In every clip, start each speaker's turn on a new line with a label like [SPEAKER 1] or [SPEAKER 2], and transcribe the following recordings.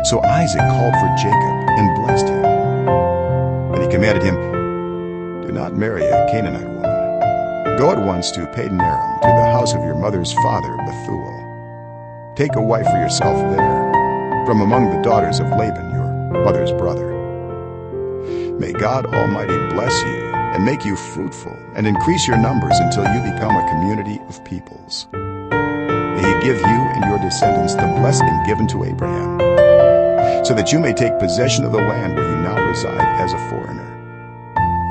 [SPEAKER 1] So Isaac called for Jacob and blessed him. And he commanded him, "Do not marry a Canaanite woman. Go at once to Padan Aram, to the house of your mother's father Bethuel. Take a wife for yourself there, from among the daughters of Laban, your mother's brother. May God Almighty bless you and make you fruitful and increase your numbers until you become a community of peoples. May he give you and your descendants the blessing given to Abraham, so that you may take possession of the land where you now reside as a foreigner,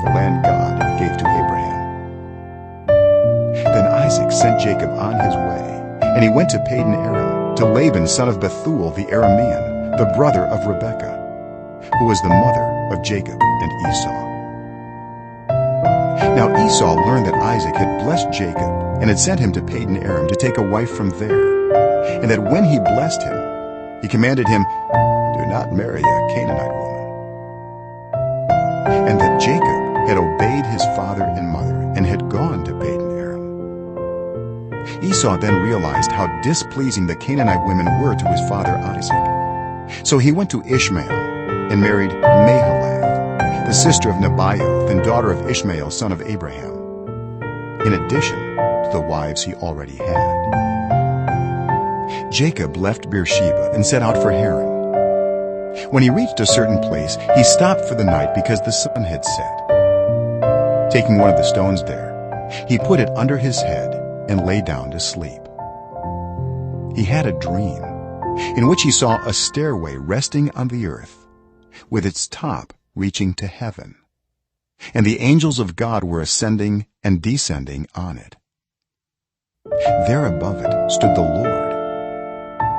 [SPEAKER 1] the land God gave to Abraham." Then Isaac sent Jacob on his way, and he went to Padan Aram, to Laban son of Bethuel the Aramean, the brother of Rebekah, who was the mother of Jacob and Esau. Now Esau learned that Isaac had blessed Jacob and had sent him to Padan Aram to take a wife from there, and that when he blessed him, he commanded him, "Do not marry a Canaanite woman," and that Jacob had obeyed his father and mother and had gone to Padan Aram. Esau then realized how displeasing the Canaanite women were to his father Isaac. So he went to Ishmael and married Mahalath, the sister of Nebaioth and daughter of Ishmael son of Abraham, in addition to the wives he already had. Jacob left Beersheba and set out for Haran. When he reached a certain place, he stopped for the night because the sun had set. Taking one of the stones there, he put it under his head and lay down to sleep. He had a dream in which he saw a stairway resting on the earth, with its top reaching to heaven, and the angels of God were ascending and descending on it. There above it stood the Lord,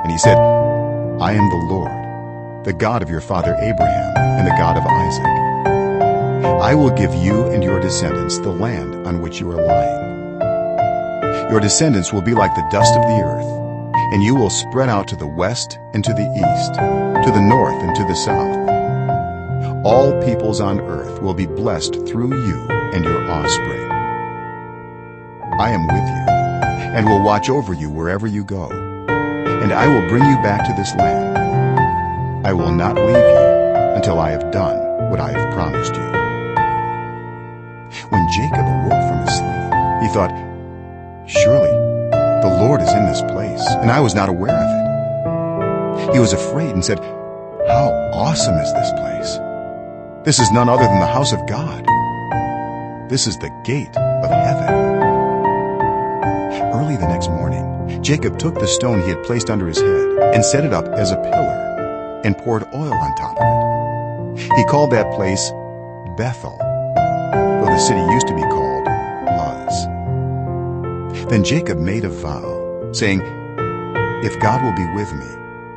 [SPEAKER 1] and he said, "I am the Lord, the God of your father Abraham and the God of Isaac. I will give you and your descendants the land on which you are lying. Your descendants will be like the dust of the earth, and you will spread out to the west and to the east, to the north and to the south. All peoples on earth will be blessed through you and your offspring. I am with you and will watch over you wherever you go, and I will bring you back to this land. I will not leave you until I have done what I have promised you." When Jacob awoke from his sleep, he thought, "Surely the Lord is in this place, and I was not aware of it." He was afraid and said, "How awesome is this place! This is none other than the house of God. This is the gate of heaven." Early the next morning, Jacob took the stone he had placed under his head and set it up as a pillar and poured oil on top of it. He called that place Bethel, though the city used to be called Luz. Then Jacob made a vow, saying, "If God will be with me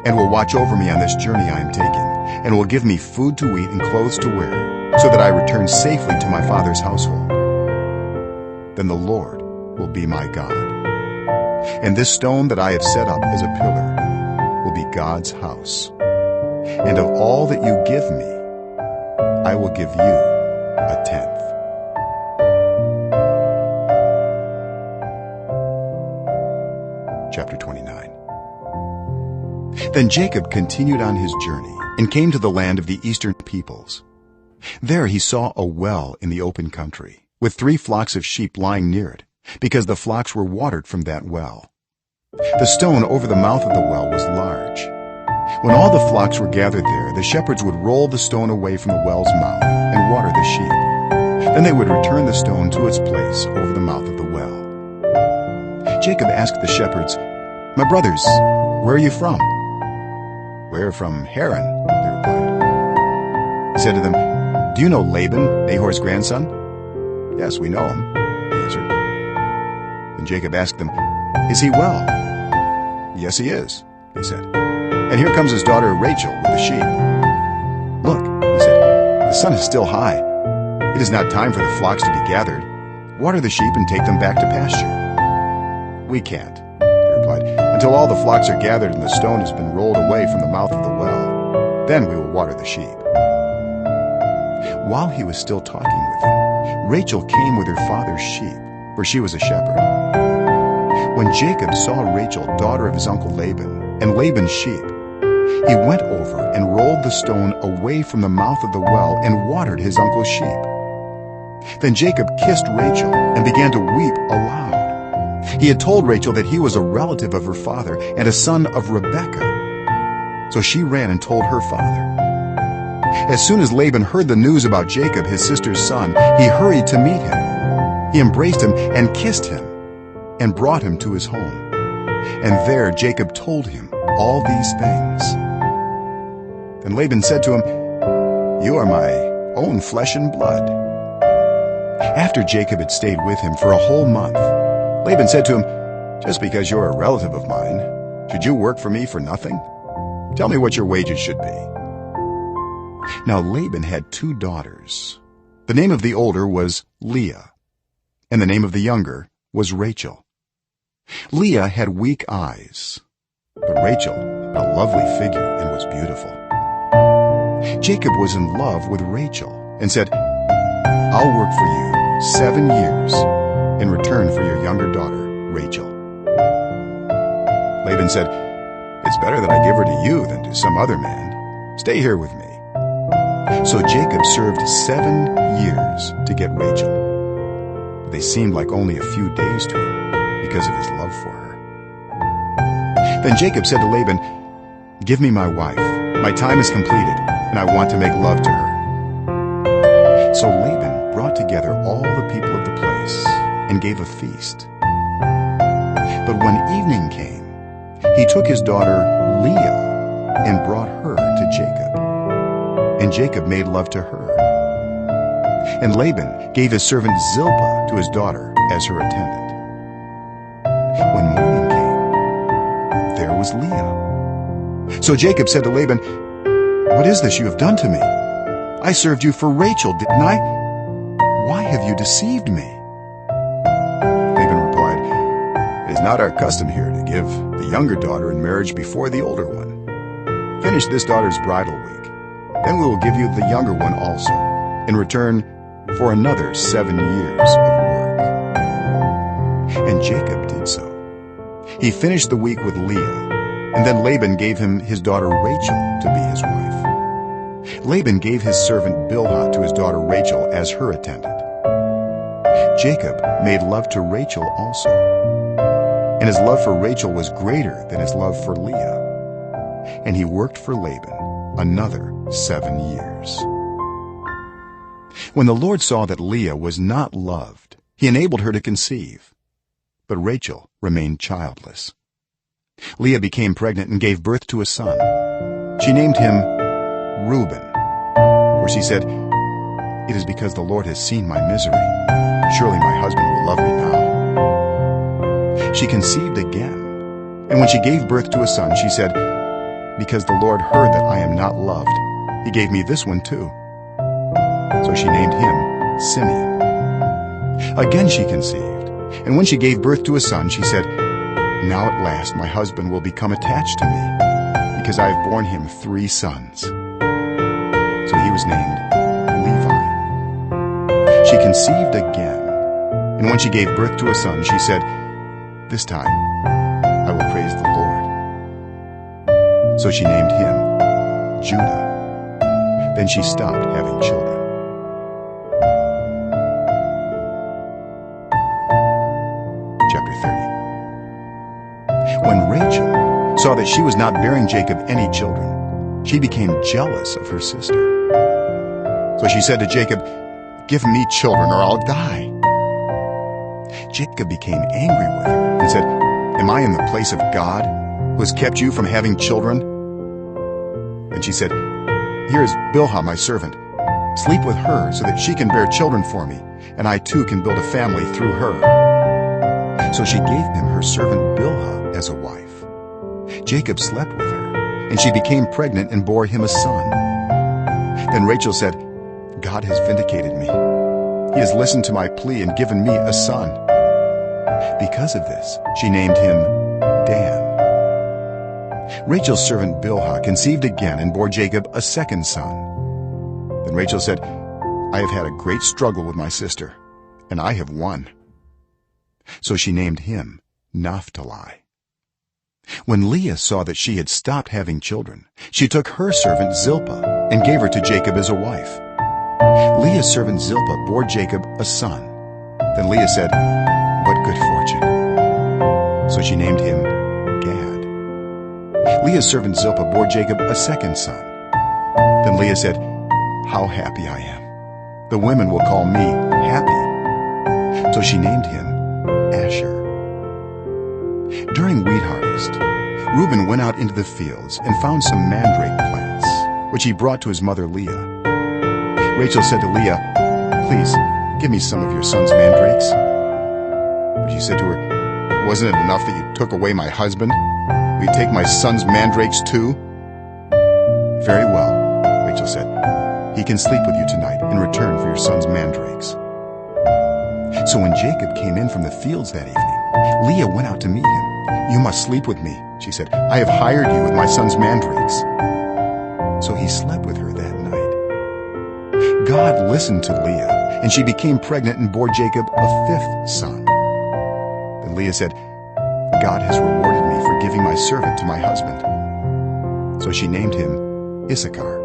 [SPEAKER 1] and will watch over me on this journey I am taking, and will give me food to eat and clothes to wear, so that I return safely to my father's household, then the Lord will be my God. And this stone that I have set up as a pillar will be God's house. And of all that you give me, I will give you a tenth." Chapter 29. Then Jacob continued on his journey and came to the land of the eastern peoples. There he saw a well in the open country, with 3 flocks of sheep lying near it, because the flocks were watered from that well. The stone over the mouth of the well was large. When all the flocks were gathered there, the shepherds would roll the stone away from the well's mouth and water the sheep. Then they would return the stone to its place over the mouth of the well. Jacob asked the shepherds, "My brothers, where are you from?" "We're from Haran," they replied. He said to them, "Do you know Laban, Nahor's grandson?" "Yes, we know him," they answered. Then Jacob asked them, "Is he well?" "Yes, he is," they said. "And here comes his daughter Rachel with the sheep." "Look," he said, "the sun is still high. It is not time for the flocks to be gathered. Water the sheep and take them back to pasture." "We can't," they replied, "until all the flocks are gathered and the stone has been rolled away from the mouth of the well. Then we will water the sheep." While he was still talking with them, Rachel came with her father's sheep, for she was a shepherd. When Jacob saw Rachel, daughter of his uncle Laban, and Laban's sheep, he went over and rolled the stone away from the mouth of the well and watered his uncle's sheep. Then Jacob kissed Rachel and began to weep aloud. He had told Rachel that he was a relative of her father and a son of Rebekah. So she ran and told her father. As soon as Laban heard the news about Jacob, his sister's son, he hurried to meet him. He embraced him and kissed him and brought him to his home. And there Jacob told him all these things. Then Laban said to him, "You are my own flesh and blood." After Jacob had stayed with him for a whole month, Laban said to him, "Just because you're a relative of mine, should you work for me for nothing? Tell me what your wages should be." Now Laban had 2 daughters. The name of the older was Leah, and the name of the younger was Rachel. Leah had weak eyes, but Rachel had a lovely figure and was beautiful. Jacob was in love with Rachel and said, "I'll work for you 7 years in return for your younger daughter, Rachel." Laban said, "It's better that I give her to you than to some other man. Stay here with me." So Jacob served 7 years to get Rachel, but they seemed like only a few days to him because of his love for her. Then Jacob said to Laban, "Give me my wife. My time is completed, and I want to make love to her." So Laban brought together all the people of the place and gave a feast. But when evening came, he took his daughter Leah and brought her to Jacob, and Jacob made love to her. And Laban gave his servant Zilpah to his daughter as her attendant. When morning came, there was Leah. So Jacob said to Laban, "What is this you have done to me? I served you for Rachel, didn't I? Why have you deceived me?" Laban replied, "It is not our custom here to give the younger daughter in marriage before the older one. Finish this daughter's bridal week, then we will give you the younger one also, in return for another 7 years of work." And Jacob did so. He finished the week with Leah, and then Laban gave him his daughter Rachel to be his wife. Laban gave his servant Bilhah to his daughter Rachel as her attendant. Jacob made love to Rachel also, and his love for Rachel was greater than his love for Leah. And he worked for Laban another 7 years. When the Lord saw that Leah was not loved, he enabled her to conceive, but Rachel remained childless. Leah became pregnant and gave birth to a son. She named him Reuben, for she said, "It is because the Lord has seen my misery. Surely my husband will love me now." She conceived again, and when she gave birth to a son, she said, "Because the Lord heard that I am not loved, he gave me this one too." So she named him Simeon. Again she conceived, and when she gave birth to a son, she said, "Now at last my husband will become attached to me, because I have borne him 3 sons." So he was named Levi. She conceived again, and when she gave birth to a son, she said, "This time I will praise the Lord." So she named him Judah. Then she stopped having children. Chapter 30. When Rachel saw that she was not bearing Jacob any children, she became jealous of her sister. So she said to Jacob, "Give me children or I'll die." Jacob became angry with her and said, "Am I in the place of God, who has kept you from having children?" And she said, "Here is Bilhah, my servant. Sleep with her so that she can bear children for me, and I too can build a family through her." So she gave him her servant Bilhah as a wife. Jacob slept with her, and she became pregnant and bore him a son. Then Rachel said, "God has vindicated me. He has listened to my plea and given me a son." Because of this, she named him Dan. Rachel's servant Bilhah conceived again and bore Jacob a second son. Then Rachel said, "I have had a great struggle with my sister, and I have won." So she named him Naphtali. When Leah saw that she had stopped having children, she took her servant Zilpah and gave her to Jacob as a wife. Leah's servant Zilpah bore Jacob a son. Then Leah said, "What good fortune." So she named him Gad. Leah's servant Zilpah bore Jacob a second son. Then Leah said, "How happy I am. The women will call me happy." So she named him Asher. During wheat harvest, Reuben went out into the fields and found some mandrake plants, which he brought to his mother Leah. Rachel said to Leah, "Please, give me some of your son's mandrakes." But she said to her, "Wasn't it enough that you took away my husband? Will you take my son's mandrakes too?" "Very well," Rachel said. "He can sleep with you tonight in return for your son's mandrakes." So when Jacob came in from the fields that evening, Leah went out to meet him. "You must sleep with me," she said. "I have hired you with my son's mandrakes." So he slept with her that night. God listened to Leah, and she became pregnant and bore Jacob a fifth son. Then Leah said, "God has rewarded me for giving my servant to my husband." So she named him Issachar.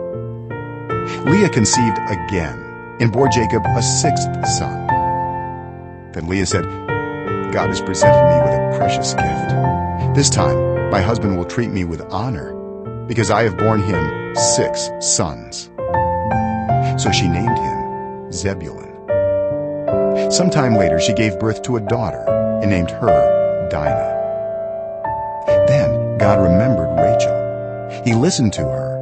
[SPEAKER 1] Leah conceived again and bore Jacob a sixth son. Then Leah said, "God has presented me with a precious gift. This time my husband will treat me with honor, because I have borne him 6 sons." So she named him Zebulun. Sometime later she gave birth to a daughter and named her Dinah. Then God remembered Rachel. He listened to her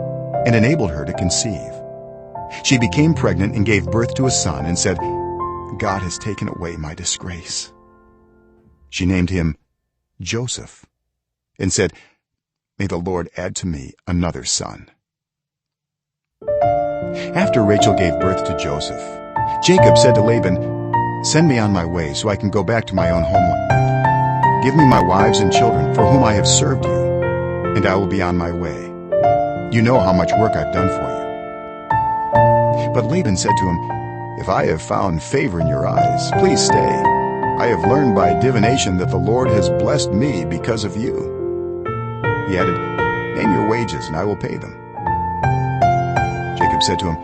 [SPEAKER 1] and enabled her to conceive. She became pregnant and gave birth to a son and said, "God has taken away my disgrace." She named him Joseph and said, "May the Lord add to me another son." After Rachel gave birth to Joseph, Jacob said to Laban, "Send me on my way so I can go back to my own homeland. Give me my wives and children for whom I have served you, and I will be on my way. You know how much work I've done for you." But Laban said to him, "If I have found favor in your eyes, please stay. I have learned by divination that the Lord has blessed me because of you." He added, "Name your wages and I will pay them." Jacob said to him,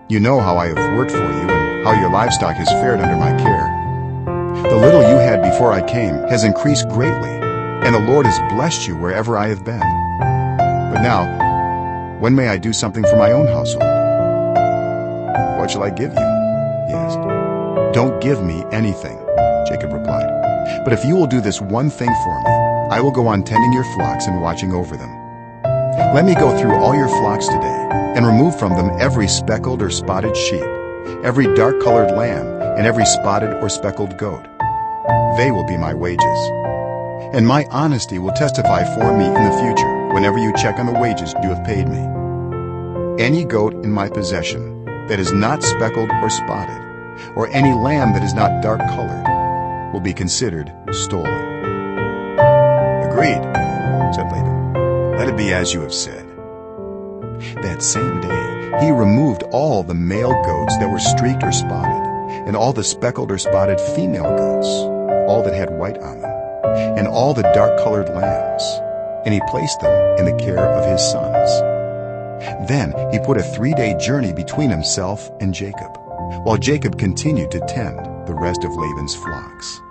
[SPEAKER 1] "You know how I have worked for you and how your livestock has fared under my care. The little you had before I came has increased greatly, and the Lord has blessed you wherever I have been. But now, when may I do something for my own household?" "What shall I give you?" he asked. "Don't give me anything," Jacob replied. "But if you will do this one thing for me, I will go on tending your flocks and watching over them. Let me go through all your flocks today and remove from them every speckled or spotted sheep, every dark-colored lamb, and every spotted or speckled goat. They will be my wages. And my honesty will testify for me in the future whenever you check on the wages you have paid me. Any goat in my possession that is not speckled or spotted, or any lamb that is not dark-colored, will be considered stolen." "Agreed," said Laban. "Let it be as you have said." That same day he removed all the male goats that were streaked or spotted, and all the speckled or spotted female goats, all that had white on them, and all the dark-colored lambs, and he placed them in the care of his sons. Then he put a 3-day journey between himself and Jacob, while Jacob continued to tend the rest of Laban's flocks.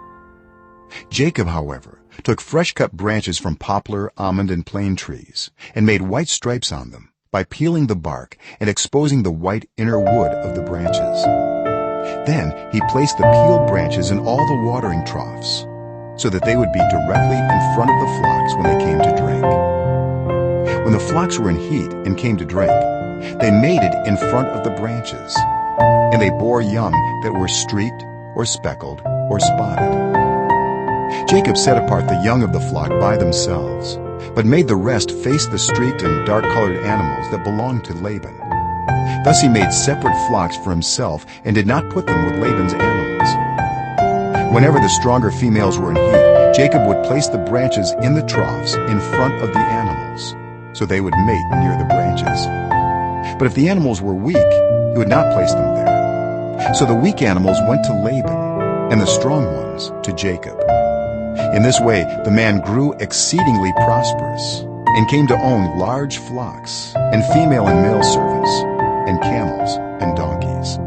[SPEAKER 1] Jacob, however, took fresh-cut branches from poplar, almond, and plane trees, and made white stripes on them by peeling the bark and exposing the white inner wood of the branches. Then he placed the peeled branches in all the watering troughs, so that they would be directly in front of the flocks when they came to drink. When the flocks were in heat and came to drink, they mated in front of the branches, and they bore young that were streaked or speckled or spotted. Jacob set apart the young of the flock by themselves, but made the rest face the streaked and dark-colored animals that belonged to Laban. Thus he made separate flocks for himself and did not put them with Laban's animals. Whenever the stronger females were in heat, Jacob would place the branches in the troughs in front of the animals, so they would mate near the branches. But if the animals were weak, he would not place them there. So the weak animals went to Laban, and the strong ones to Jacob. In this way, the man grew exceedingly prosperous and came to own large flocks and female and male servants and camels and donkeys.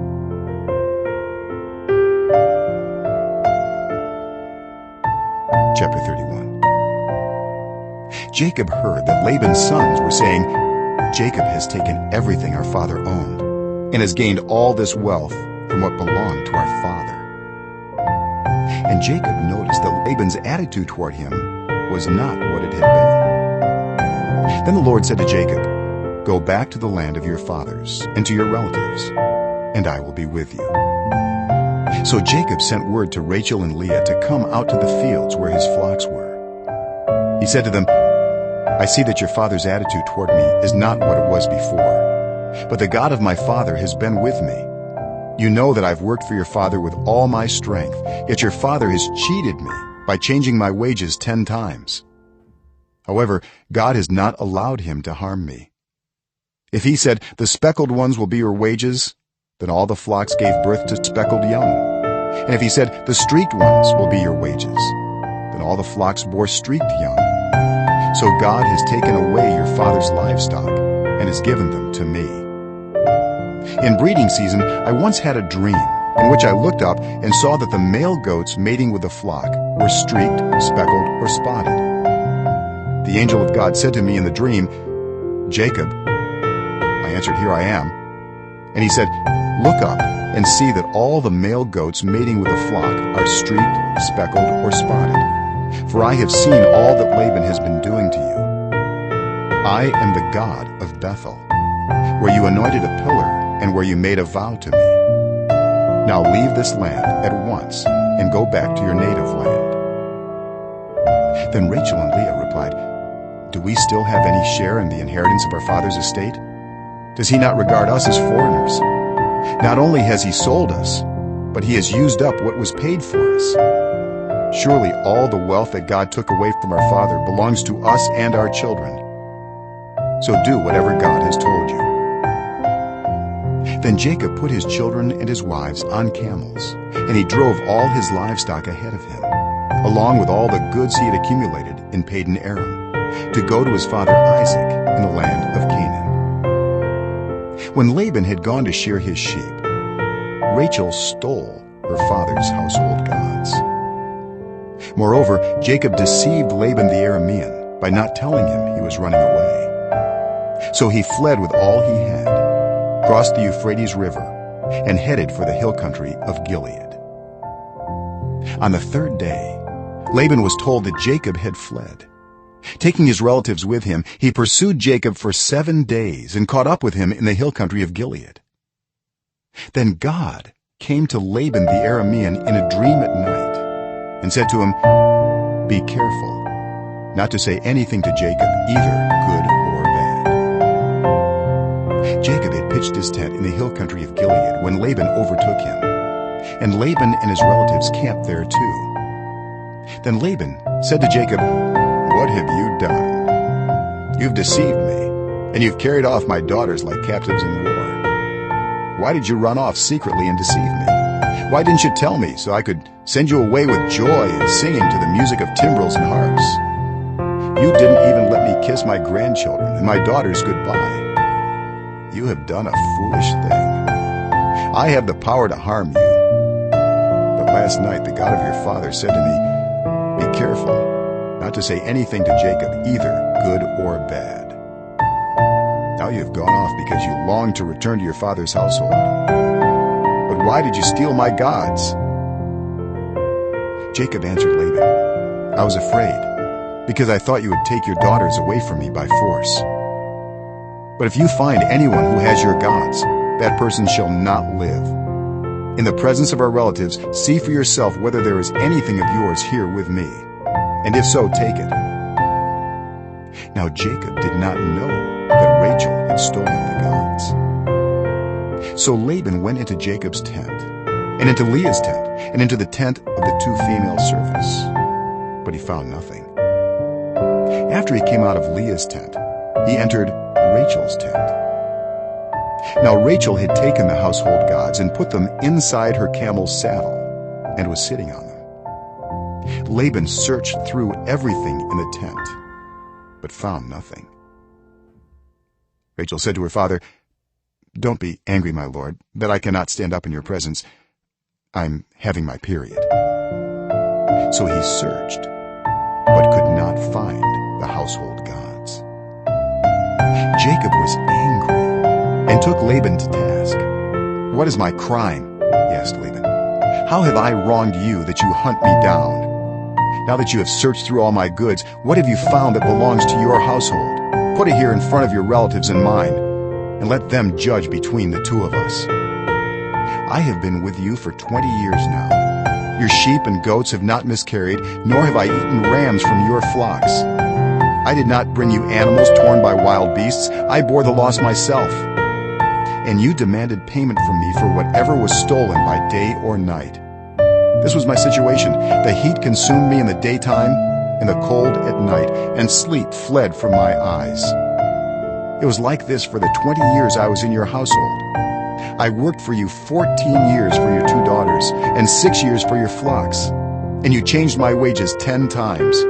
[SPEAKER 1] Chapter 31. Jacob heard that Laban's sons were saying, "Jacob has taken everything our father owned and has gained all this wealth from what belonged to our father." And Jacob noticed that Laban's attitude toward him was not what it had been. Then the Lord said to Jacob, "Go back to the land of your fathers and to your relatives, and I will be with you." So Jacob sent word to Rachel and Leah to come out to the fields where his flocks were. He said to them, "I see that your father's attitude toward me is not what it was before, but the God of my father has been with me. You know that I've worked for your father with all my strength, yet your father has cheated me by changing my wages 10 times. However, God has not allowed him to harm me. If he said, 'The speckled ones will be your wages,' then all the flocks gave birth to speckled young. And if he said, 'The streaked ones will be your wages,' then all the flocks bore streaked young. So God has taken away your father's livestock and has given them to me. In breeding season, I once had a dream in which I looked up and saw that the male goats mating with the flock were streaked, speckled, or spotted. The angel of God said to me in the dream, 'Jacob.' I answered, 'Here I am.' And he said, 'Look up and see that all the male goats mating with the flock are streaked, speckled, or spotted. For I have seen all that Laban has been doing to you. I am the God of Bethel, where you anointed a pillar and where you made a vow to me. Now leave this land at once and go back to your native land.' Then Rachel and Leah replied, 'Do we still have any share in the inheritance of our father's estate? Does he not regard us as foreigners? Not only has he sold us, but he has used up what was paid for us. Surely all the wealth that God took away from our father belongs to us and our children. So do whatever God has told you.' Then Jacob put his children and his wives on camels, and he drove all his livestock ahead of him, along with all the goods he had accumulated in Padan Aram, to go to his father Isaac in the land of Canaan. When Laban had gone to shear his sheep, Rachel stole her father's household gods. Moreover, Jacob deceived Laban the Aramean by not telling him he was running away. So he fled with all he had, crossed the Euphrates River, and headed for the hill country of Gilead. On the 3rd day, Laban was told that Jacob had fled. Taking his relatives with him, he pursued Jacob for 7 days and caught up with him in the hill country of Gilead. Then God came to Laban the Aramean in a dream at night and said to him, "Be careful not to say anything to Jacob, either good or bad." Jacob had pitched his tent in the hill country of Gilead when Laban overtook him, and Laban and his relatives camped there too. Then Laban said to Jacob, "What have you done? You've deceived me, and you've carried off my daughters like captives in war. Why did you run off secretly and deceive me? Why didn't you tell me so I could send you away with joy and singing to the music of timbrels and harps? You didn't even let me kiss my grandchildren and my daughters goodbye. You have done a foolish thing. I have the power to harm you. But last night the God of your father said to me, 'Be careful not to say anything to Jacob, either good or bad.' Now you have gone off because you long to return to your father's household. But why did you steal my gods?" Jacob answered Laban, "I was afraid, because I thought you would take your daughters away from me by force. But if you find anyone who has your gods, that person shall not live. In the presence of our relatives, see for yourself whether there is anything of yours here with me, and if so, take it." Now Jacob did not know that Rachel had stolen the gods. So Laban went into Jacob's tent, and into Leah's tent, and into the tent of the 2 female servants, but he found nothing. After he came out of Leah's tent, he entered Rachel's tent. Now Rachel had taken the household gods and put them inside her camel's saddle, and was sitting on them. Laban searched through everything in the tent, but found nothing. Rachel said to her father, "Don't be angry, my lord, that I cannot stand up in your presence. I'm having my period." So he searched, but could not find the household gods. Jacob was angry and took Laban to task. "What is my crime?" he asked Laban. "How have I wronged you that you hunt me down? Now that you have searched through all my goods, what have you found that belongs to your household? Put it here in front of your relatives and mine, and let them judge between the two of us. I have been with you for 20 years now. Your sheep and goats have not miscarried, nor have I eaten rams from your flocks. I did not bring you animals torn by wild beasts. I bore the loss myself. And you demanded payment from me for whatever was stolen by day or night. This was my situation. The heat consumed me in the daytime, and the cold at night, and sleep fled from my eyes. It was like this for the 20 years I was in your household. I worked for you 14 years for your 2 daughters, and 6 years for your flocks, and you changed my wages 10 times.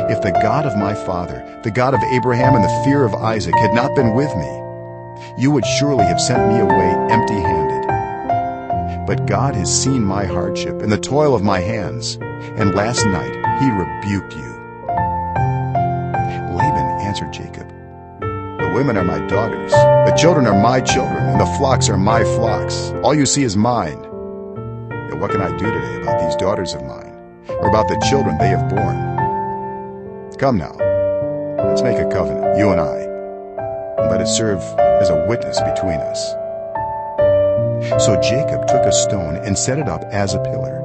[SPEAKER 1] If the God of my father, the God of Abraham and the fear of Isaac had not been with me, you would surely have sent me away empty-handed. But God has seen my hardship and the toil of my hands, and last night he rebuked you." Laban answered Jacob, "The women are my daughters, the children are my children, and the flocks are my flocks. All you see is mine. Yet what can I do today about these daughters of mine, or about the children they have borne? Come now, let's make a covenant, you and I, and let it serve as a witness between us." So Jacob took a stone and set it up as a pillar.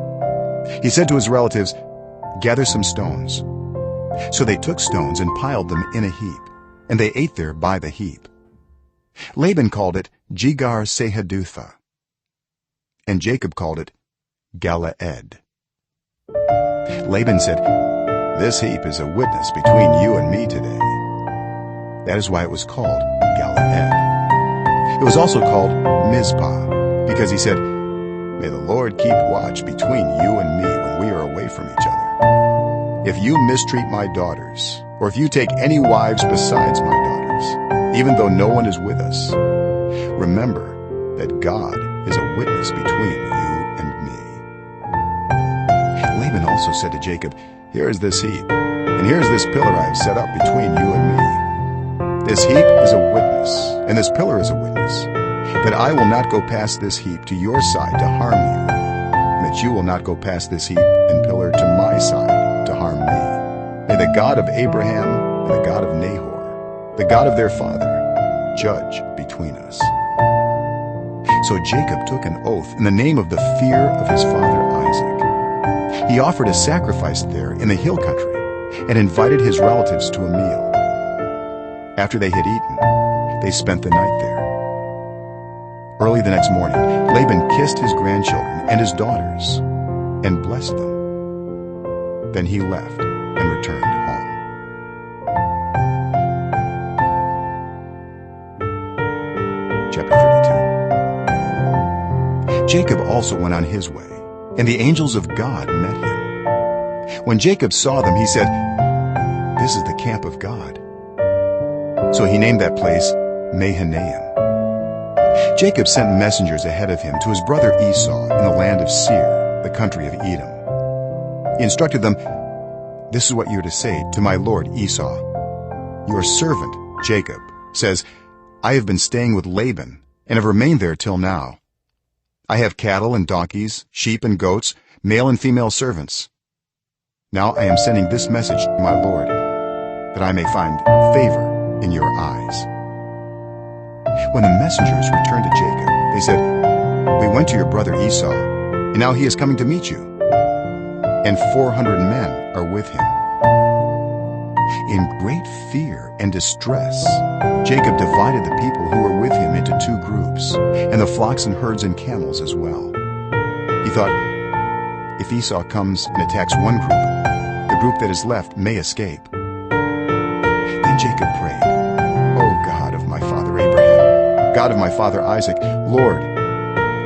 [SPEAKER 1] He said to his relatives, "Gather some stones." So they took stones and piled them in a heap, and they ate there by the heap. Laban called it Jegar-sahadutha, and Jacob called it Galeed. Laban said, "This heap is a witness between you and me today." That is why it was called Galeed. It was also called Mizpah, because he said, "May the Lord keep watch between you and me when we are away from each other. If you mistreat my daughters, or if you take any wives besides my daughters, even though no one is with us, remember that God is a witness between you and me." Laban also said to Jacob, "Here is this heap, and here is this pillar I have set up between you and me. This heap is a witness, and this pillar is a witness, that I will not go past this heap to your side to harm you, and that you will not go past this heap and pillar to my side to harm me. May the God of Abraham and the God of Nahor, the God of their father, judge between us." So Jacob took an oath in the name of the fear of his father Isaac. He offered a sacrifice there in the hill country and invited his relatives to a meal. After they had eaten, they spent the night there. Early the next morning, Laban kissed his grandchildren and his daughters and blessed them. Then he left and returned home. Chapter 32. Jacob also went on his way, and the angels of God met him. When Jacob saw them, he said, "This is the camp of God." So he named that place Mahanaim. Jacob sent messengers ahead of him to his brother Esau in the land of Seir, the country of Edom. He instructed them, "This is what you are to say to my lord Esau. Your servant, Jacob, says, I have been staying with Laban and have remained there till now. I have cattle and donkeys, sheep and goats, male and female servants. Now I am sending this message to my lord, that I may find favor in your eyes." When the messengers returned to Jacob, they said, "We went to your brother Esau, and now he is coming to meet you, and 400 men are with him." In great fear and distress, Jacob divided the people who were with him into 2 groups, and the flocks and herds and camels as well. He thought, if Esau comes and attacks one group, the group that is left may escape. Then Jacob prayed, "O God of my father Abraham, God of my father Isaac, Lord,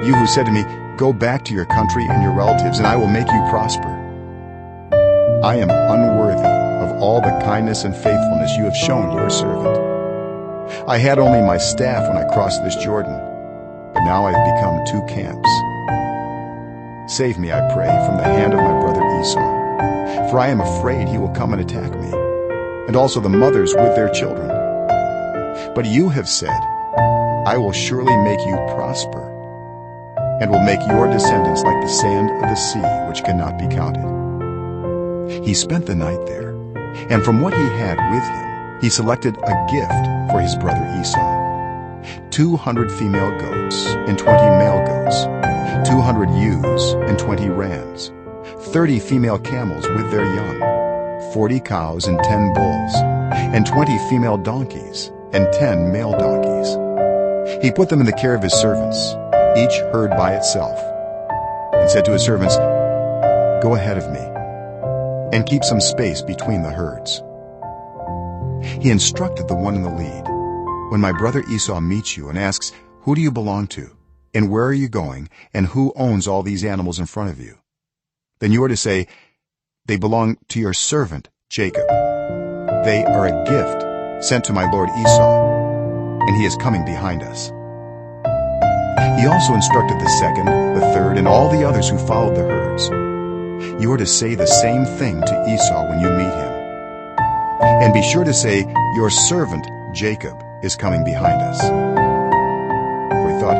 [SPEAKER 1] you who said to me, 'Go back to your country and your relatives, and I will make you prosper.' I am unworthy of all the kindness and faithfulness you have shown your servant. I had only my staff when I crossed this Jordan, but now I have become 2 camps. Save me, I pray, from the hand of my brother Esau, for I am afraid he will come and attack me, and also the mothers with their children. But you have said, I will surely make you prosper, and will make your descendants like the sand of the sea, which cannot be counted. He spent the night there, and from what he had with him, he selected a gift for his brother Esau: 200 female goats and 20 male goats, 200 ewes and 20 rams, 30 female camels with their young, 40 cows and 10 bulls, and 20 female donkeys and 10 male donkeys. He put them in the care of his servants, each herd by itself, and said to his servants, Go ahead of me, and keep some space between the herds. He instructed the one in the lead, When my brother Esau meets you and asks, Who do you belong to, and where are you going, and who owns all these animals in front of you? Then you are to say, They belong to your servant Jacob. They are a gift sent to my lord Esau, and he is coming behind us. He also instructed the second, the third, and all the others who followed the herds. You are to say the same thing to Esau when you meet him. And be sure to say, Your servant Jacob is coming behind us. For he thought,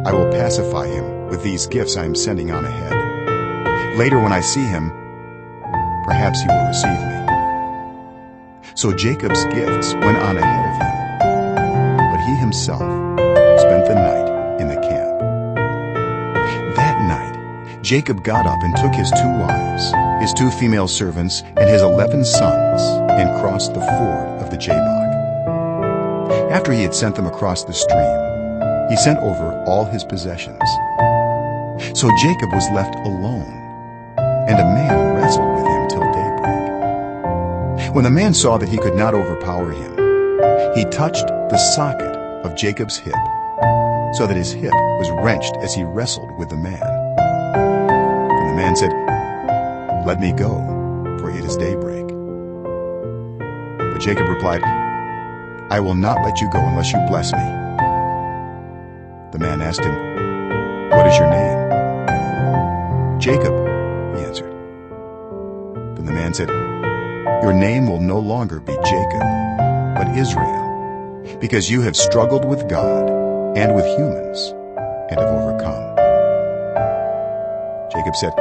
[SPEAKER 1] I will pacify him with these gifts I am sending on ahead. Later when I see him, perhaps he will receive me. So Jacob's gifts went on ahead of him, but he himself spent the night in the camp. That night, Jacob got up and took his 2 wives, his 2 female servants, and his 11 sons, and crossed the ford of the Jabbok. After he had sent them across the stream, he sent over all his possessions. So Jacob was left alone, and a man wrestled with him till daybreak. When the man saw that he could not overpower him, he touched the socket of Jacob's hip, so that his hip was wrenched as he wrestled with the man. Then the man said, Let me go, for it is daybreak. But Jacob replied, I will not let you go unless you bless me. The man asked him, What is your name? Jacob, he answered. Then the man said, Your name will no longer be Jacob, but Israel, because you have struggled with God and with humans, and have overcome. Jacob said,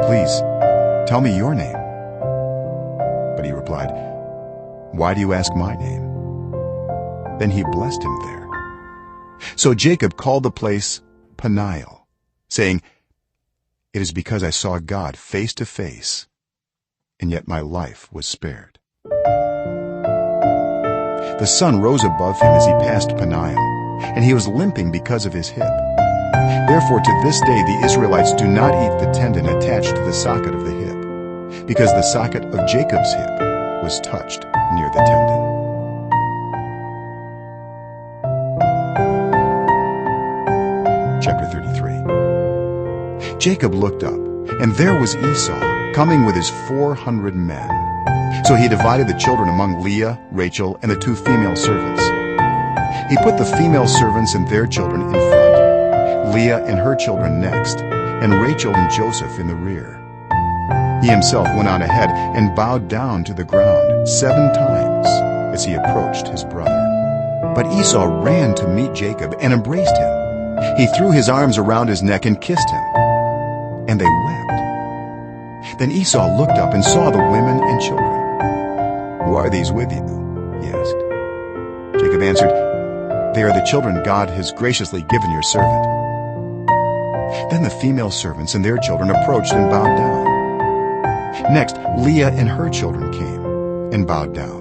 [SPEAKER 1] Please, tell me your name. But he replied, Why do you ask my name? Then he blessed him there. So Jacob called the place Peniel, saying, It is because I saw God face to face, and yet my life was spared. The sun rose above him as he passed Peniel, and he was limping because of his hip. Therefore to this day the Israelites do not eat the tendon attached to the socket of the hip, because the socket of Jacob's hip was touched near the tendon. Chapter 33. Jacob looked up, and there was Esau coming with his 400 men. So he divided the children among Leah, Rachel, and the 2 female servants. He put the female servants and their children in front, Leah and her children next, and Rachel and Joseph in the rear. He himself went on ahead and bowed down to the ground 7 times as he approached his brother. But Esau ran to meet Jacob and embraced him. He threw his arms around his neck and kissed him, and they wept. Then Esau looked up and saw the women and children. Who are these with you? He asked. Jacob answered, They are the children God has graciously given your servant. Then the female servants and their children approached and bowed down. Next, Leah and her children came and bowed down.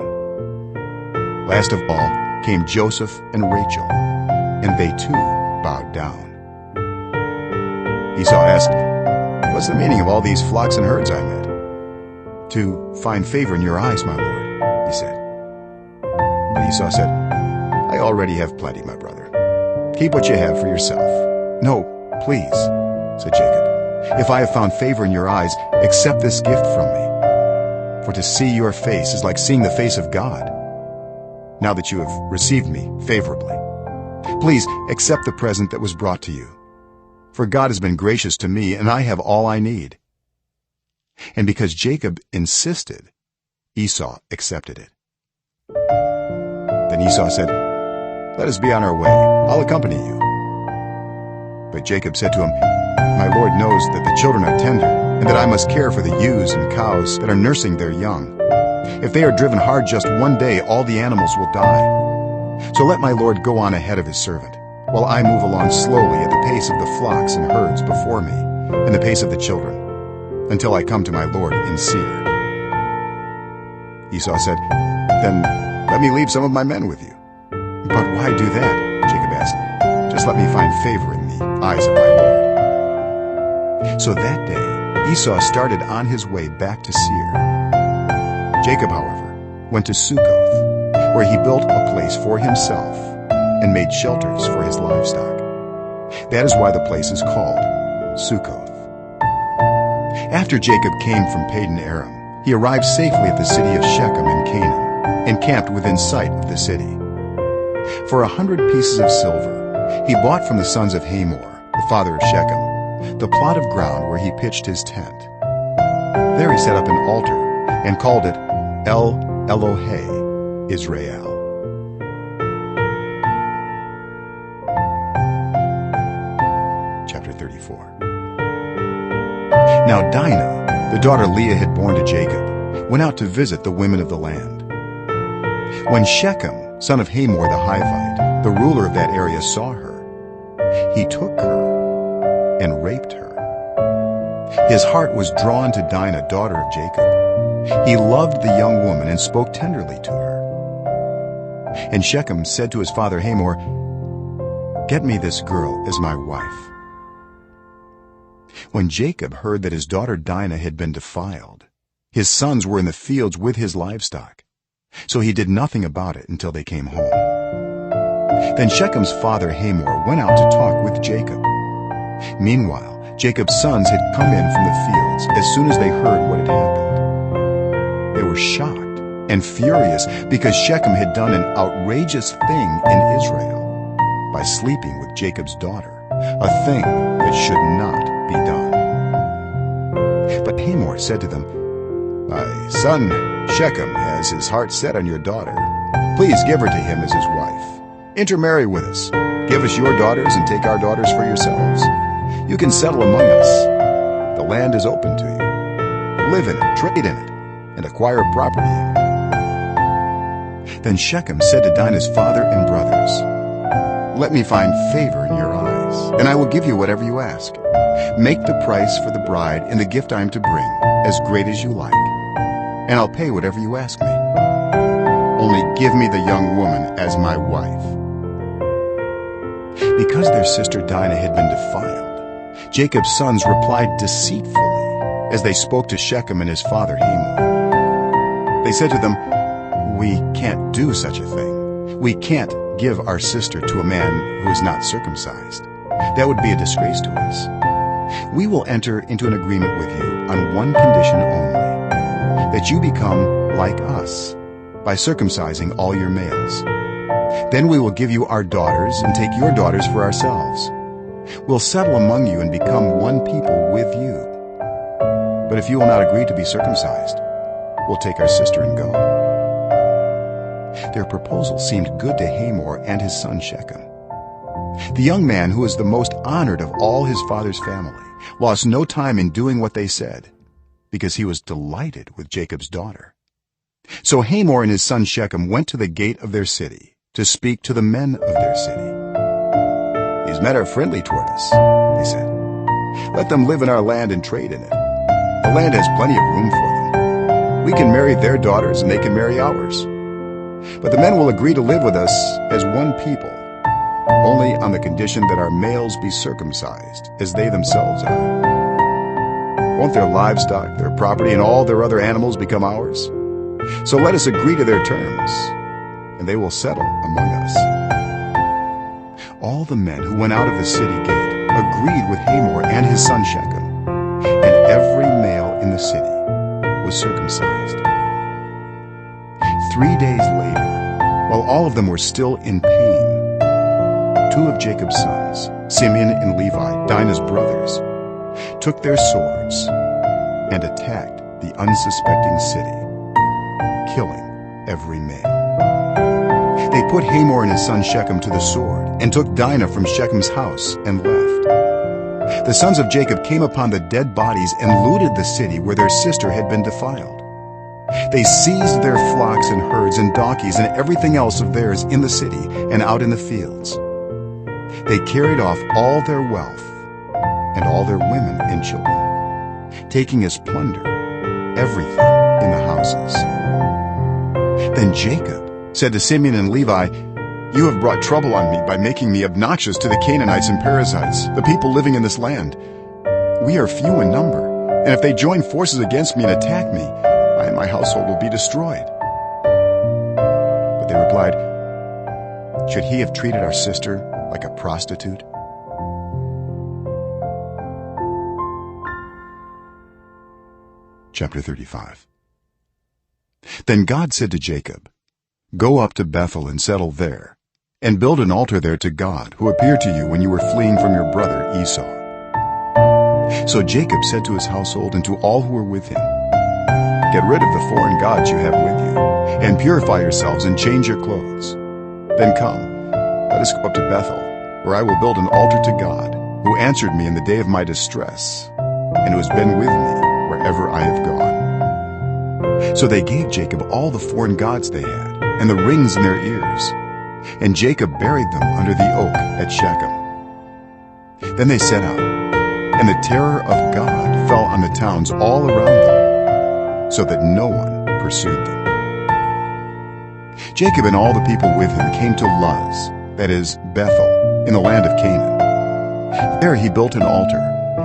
[SPEAKER 1] Last of all came Joseph and Rachel, and they too bowed down. Esau asked, What's the meaning of all these flocks and herds I met? To find favor in your eyes, my lord, he said. But Esau said, I already have plenty, my brother. Keep what you have for yourself. No, please, said Jacob. If I have found favor in your eyes, accept this gift from me. For to see your face is like seeing the face of God, now that you have received me favorably. Please accept the present that was brought to you. For God has been gracious to me, and I have all I need." And because Jacob insisted, Esau accepted it. Then Esau said, "Let us be on our way. I'll accompany you." But Jacob said to him, "My Lord knows that the children are tender, and that I must care for the ewes and cows that are nursing their young. If they are driven hard just one day, all the animals will die. So let my Lord go on ahead of his servant, while I move along slowly at the pace of the flocks and herds before me, and the pace of the children, until I come to my Lord in Seir." Esau said, "Then let me leave some of my men with you." "But why do that?" Jacob asked. "Just let me find favor in the eyes of my Lord." So that day Esau started on his way back to Seir. Jacob, however, went to Succoth, where he built a place for himself and made shelters for his livestock. That is why the place is called Succoth. After Jacob came from Padan Aram, he arrived safely at the city of Shechem in Canaan, and camped within sight of the city. For 100 pieces of silver, he bought from the sons of Hamor, the father of Shechem, the plot of ground where he pitched his tent. There he set up an altar and called it El Elohe Israel. Chapter 34. Now Dinah, the daughter Leah had borne to Jacob, went out to visit the women of the land. When Shechem, son of Hamor the Hivite, the ruler of that area, saw her, he took her and raped her. His heart was drawn to Dinah, daughter of Jacob. He loved the young woman and spoke tenderly to her. And Shechem said to his father Hamor, "Get me this girl as my wife." When Jacob heard that his daughter Dinah had been defiled, his sons were in the fields with his livestock, so he did nothing about it until they came home. Then Shechem's father Hamor went out to talk with Jacob. Meanwhile, Jacob's sons had come in from the fields as soon as they heard what had happened. They were shocked and furious because Shechem had done an outrageous thing in Israel by sleeping with Jacob's daughter, a thing that should not be done. But Hamor said to them, "My son Shechem has his heart set on your daughter. Please give her to him as his wife. Intermarry with us. Give us your daughters and take our daughters for yourselves. You can settle among us. The land is open to you. Live in it, trade in it, and acquire property in it." Then Shechem said to Dinah's father and brothers, "Let me find favor in your eyes, and I will give you whatever you ask. Make the price for the bride and the gift I am to bring as great as you like, and I'll pay whatever you ask me. Only give me the young woman as my wife." Because their sister Dinah had been defiled, Jacob's sons replied deceitfully as they spoke to Shechem and his father Hamor. They said to them, "We can't do such a thing. We can't give our sister to a man who is not circumcised. That would be a disgrace to us. We will enter into an agreement with you on one condition only, that you become like us by circumcising all your males. Then we will give you our daughters and take your daughters for ourselves. We'll settle among you and become one people with you. But if you will not agree to be circumcised, we'll take our sister and go." Their proposal seemed good to Hamor and his son Shechem. The young man, who was the most honored of all his father's family, lost no time in doing what they said, because he was delighted with Jacob's daughter. So Hamor and his son Shechem went to the gate of their city to speak to the men of their city. "These men are friendly toward us," they said. "Let them live in our land and trade in it. The land has plenty of room for them. We can marry their daughters and they can marry ours. But the men will agree to live with us as one people, only on the condition that our males be circumcised, as they themselves are. Won't their livestock, their property, and all their other animals become ours? So let us agree to their terms, and they will settle among us." All the men who went out of the city gate agreed with Hamor and his son Shechem. and every male in the city was circumcised. 3 days later, while all of them were still in pain, 2 of Jacob's sons, Simeon and Levi, Dinah's brothers, took their swords and attacked the unsuspecting city, killing every male. They put Hamor and his son Shechem to the sword and took Dinah from Shechem's house and left. The sons of Jacob came upon the dead bodies and looted the city where their sister had been defiled. They seized their flocks and herds and donkeys and everything else of theirs in the city and out in the fields. They carried off all their wealth and all their women and children, taking as plunder everything in the houses. Then Jacob said to Simeon and Levi, "You have brought trouble on me by making me obnoxious to the Canaanites and Perizzites, the people living in this land. We are few in number, and if they join forces against me and attack me, I and my household will be destroyed." But they replied, "Should he have treated our sister like a prostitute?" Chapter 35. Then God said to Jacob, "Go up to Bethel and settle there, and build an altar there to God, who appeared to you when you were fleeing from your brother Esau." So Jacob said to his household and to all who were with him, "Get rid of the foreign gods you have with you, and purify yourselves and change your clothes. Then come, let us go up to Bethel, where I will build an altar to God, who answered me in the day of my distress, and who has been with me wherever I have gone." So they gave Jacob all the foreign gods they had, and the rings in their ears, and Jacob buried them under the oak at Shechem. Then they set out, and the terror of God fell on the towns all around them, so that no one pursued them. Jacob and all the people with him came to Luz, that is, Bethel, in the land of Canaan. There he built an altar,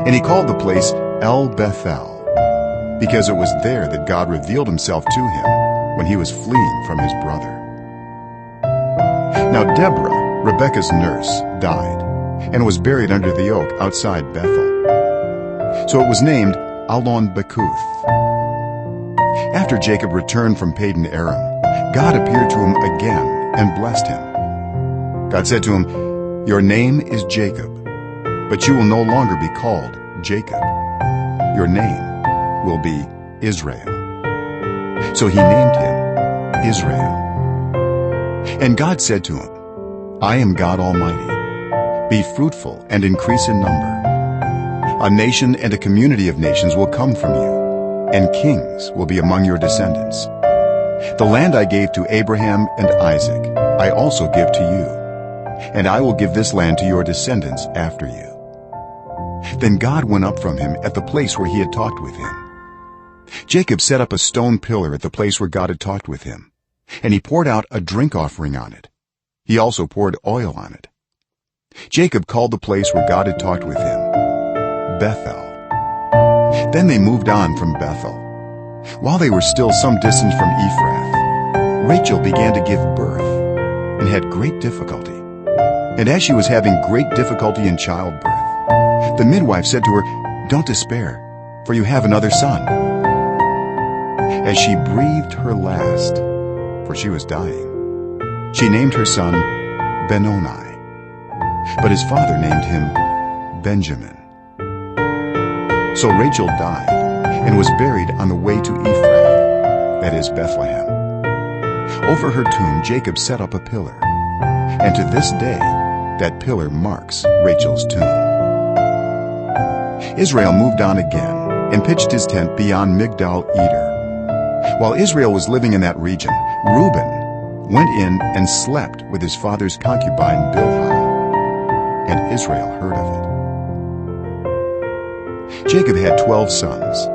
[SPEAKER 1] and he called the place El Bethel, because it was there that God revealed himself to him when he was fleeing from his brother. Now Deborah, Rebekah's nurse, died, and was buried under the oak outside Bethel. So it was named Allon-Bakuth. After Jacob returned from Padan Aram, God appeared to him again and blessed him. God said to him, "Your name is Jacob, but you will no longer be called Jacob. Your name will be Israel." So he named him Israel. And God said to him, "I am God Almighty. Be fruitful and increase in number. A nation and a community of nations will come from you, and kings will be among your descendants. The land I gave to Abraham and Isaac, I also give to you, and I will give this land to your descendants after you." Then God went up from him at the place where he had talked with him. Jacob set up a stone pillar at the place where God had talked with him, and he poured out a drink offering on it. He also poured oil on it. Jacob called the place where God had talked with him Bethel. Then they moved on from Bethel. While they were still some distance from Ephrath, Rachel began to give birth and had great difficulty. And as she was having great difficulty in childbirth, the midwife said to her, "Don't despair, for you have another son." As she breathed her last, for she was dying, she named her son Benoni, but his father named him Benjamin. So Rachel died and was buried on the way to Ephrath, that is Bethlehem. Over her tomb Jacob set up a pillar, and to this day that pillar marks Rachel's tomb. Israel moved on again and pitched his tent beyond Migdal Eder. While Israel was living in that region, Reuben went in and slept with his father's concubine Bilhah, and Israel heard of it. Jacob had 12 sons.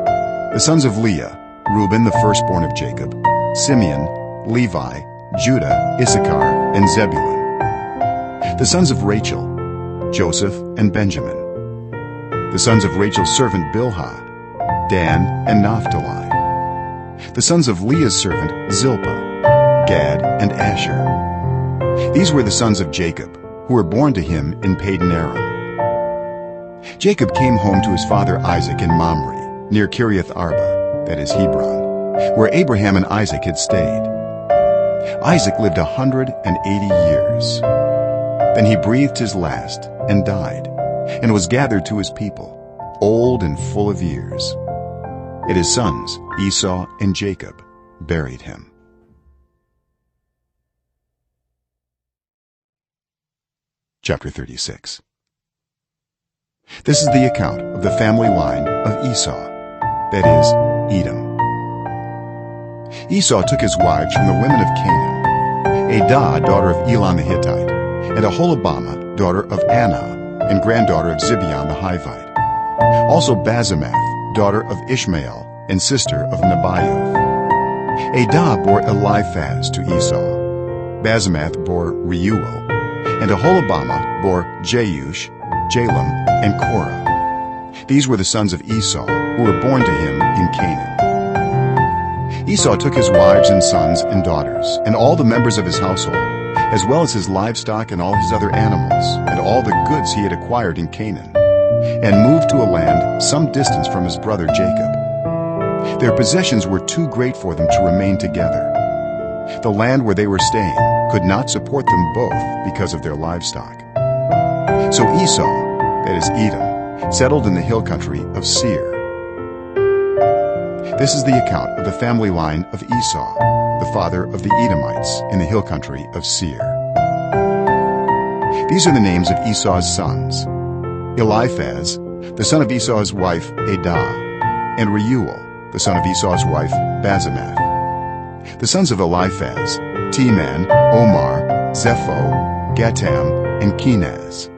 [SPEAKER 1] The sons of Leah, Reuben the firstborn of Jacob, Simeon, Levi, Judah, Issachar, and Zebulun. The sons of Rachel, Joseph and Benjamin. The sons of Rachel's servant Bilhah, Dan and Naphtali. The sons of Leah's servant Zilpah, Gad and Asher. These were the sons of Jacob, who were born to him in Padan Aram. Jacob came home to his father Isaac in Mamre, near Kiriath Arba, that is Hebron, where Abraham and Isaac had stayed. Isaac lived 180 years. Then he breathed his last and died, and was gathered to his people, old and full of years. And his sons, Esau and Jacob, buried him. Chapter 36. This is the account of the family line of Esau, that is, Edom. Esau took his wives from the women of Canaan, Adah, daughter of Elon the Hittite, and Aholibamah, daughter of Anah, and granddaughter of Zibeon the Hivite. Also Basemath, daughter of Ishmael, and sister of Nebaioth. Adah bore Eliphaz to Esau. Basemath bore Reuel, and Aholibamah bore Jeush, Jalam, and Korah. These were the sons of Esau, who were born to him in Canaan. Esau took his wives and sons and daughters, and all the members of his household, as well as his livestock and all his other animals, and all the goods he had acquired in Canaan, and moved to a land some distance from his brother Jacob. Their possessions were too great for them to remain together. The land where they were staying could not support them both because of their livestock. So Esau, that is Edom, settled in the hill country of Seir. This is the account of the family line of Esau, the father of the Edomites in the hill country of Seir. These are the names of Esau's sons: Eliphaz, the son of Esau's wife Adah, and Reuel, the son of Esau's wife Basemath. The sons of Eliphaz: Teman, Omar, Zepho, Gatam, and Kenaz.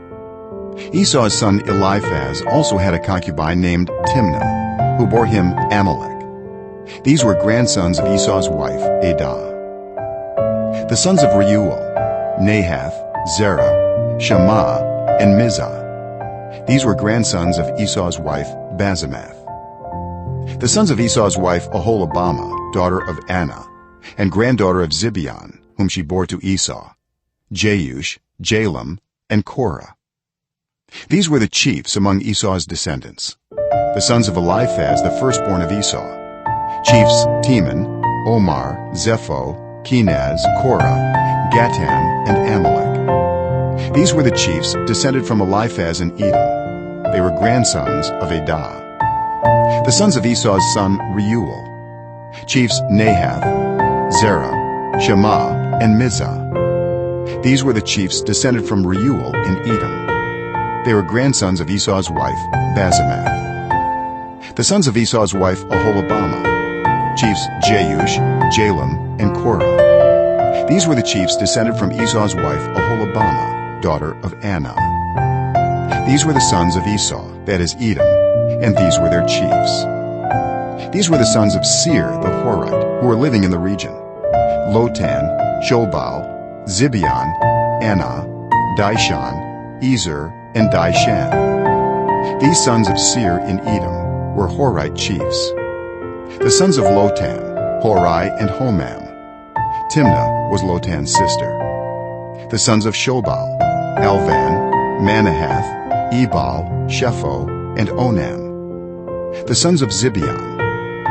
[SPEAKER 1] Esau's son Eliphaz also had a concubine named Timnah, who bore him Amalek. These were grandsons of Esau's wife Adah. The sons of Reuel: Nahath, Zerah, Shammah, and Mizah. These were grandsons of Esau's wife Basemath. The sons of Esau's wife Aholibamah, daughter of Anah, and granddaughter of Zibeon, whom she bore to Esau: Jeush, Jalam, and Korah. These were the chiefs among Esau's descendants. The sons of Eliphaz, the firstborn of Esau: chiefs Teman, Omar, Zepho, Kenaz, Korah, Gatam, and Amalek. These were the chiefs descended from Eliphaz and Edom. They were grandsons of Adah. The sons of Esau's son Reuel: chiefs Nahath, Zerah, Shammah, and Mizah. These were the chiefs descended from Reuel in Edom. They were grandsons of Esau's wife Basemath. The sons of Esau's wife Aholibamah: chiefs Jeush, Jalam, and Korah. These were the chiefs descended from Esau's wife Aholibamah, daughter of Anah. These were the sons of Esau, that is Edom, and these were their chiefs. These were the sons of Seir the Horite, who were living in the region: Lotan, Shobal, Zibeon, Anah, Dishon, Ezer, and Dishan. These sons of Seir in Edom were Horite chiefs. The sons of Lotan: Hori and Homam. Timnah was Lotan's sister. The sons of Shobal: Alvan, Manahath, Ebal, Shepho, and Onam. The sons of Zibeon: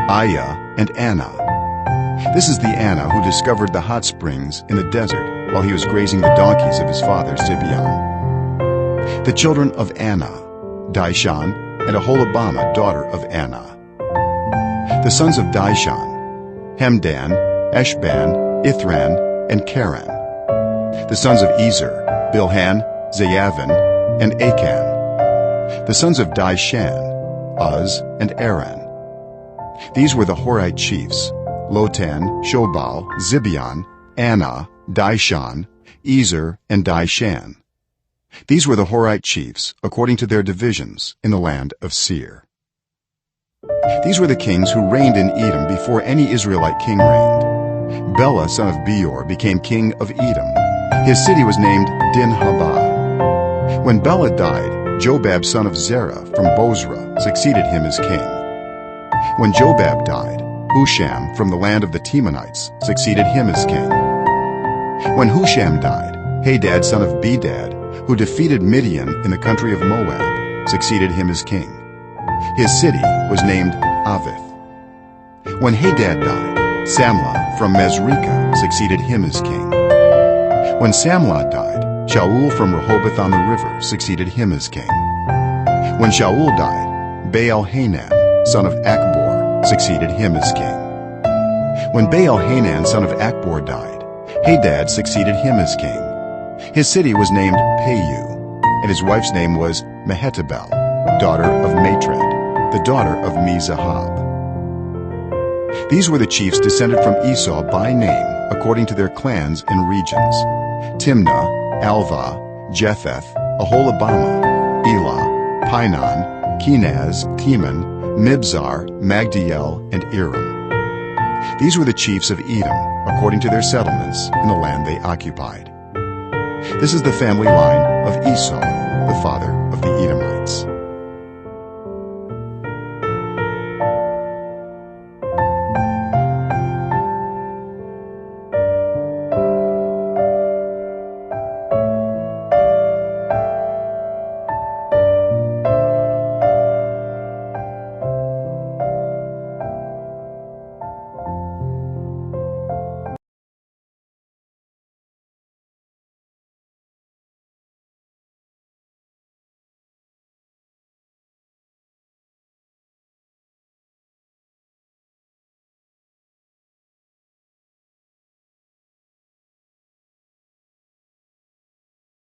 [SPEAKER 1] Aiah and Anah. This is the Anah who discovered the hot springs in the desert while he was grazing the donkeys of his father Zibeon. The children of Anah: Dishon and Aholibamah, daughter of Anah. The sons of Dishon: Hemdan, Eshban, Ithran, and Karan. The sons of Ezer: Bilhan, Zayavin, and Achan. The sons of Dishan: Uz and Aran. These were the Horite chiefs: Lotan, Shobal, Zibeon, Anah, Dishon, Ezer, and Dishan. These were the Horite chiefs according to their divisions in the land of Seir. These were the kings who reigned in Edom before any Israelite king reigned. Bela, son of Beor, became king of Edom. His city was named Dinhabah. When Bela died, Jobab, son of Zerah from Bozrah, succeeded him as king. When Jobab died, Husham from the land of the Temanites succeeded him as king. When Husham died, Hadad, son of Bedad, who defeated Midian in the country of Moab, succeeded him as king. His city was named Avith. When Hadad died, Samlah from Masrekah succeeded him as king. When Samlah died, Shaul from Rehoboth on the river succeeded him as king. When Shaul died, Baal-Hanan, son of Akbor, succeeded him as king. When Baal-Hanan, son of Akbor, died, Hadad succeeded him as king. His city was named Pau, and his wife's name was Mehetabel, daughter of Matred, the daughter of Me-Zahab. These were the chiefs descended from Esau by name, according to their clans and regions: Timnah, Alvah, Jetheth, Aholibamah, Elah, Pinon, Kenaz, Teman, Mibzar, Magdiel, and Iram. These were the chiefs of Edom, according to their settlements in the land they occupied. This is the family line of Esau, the father of the Edomites.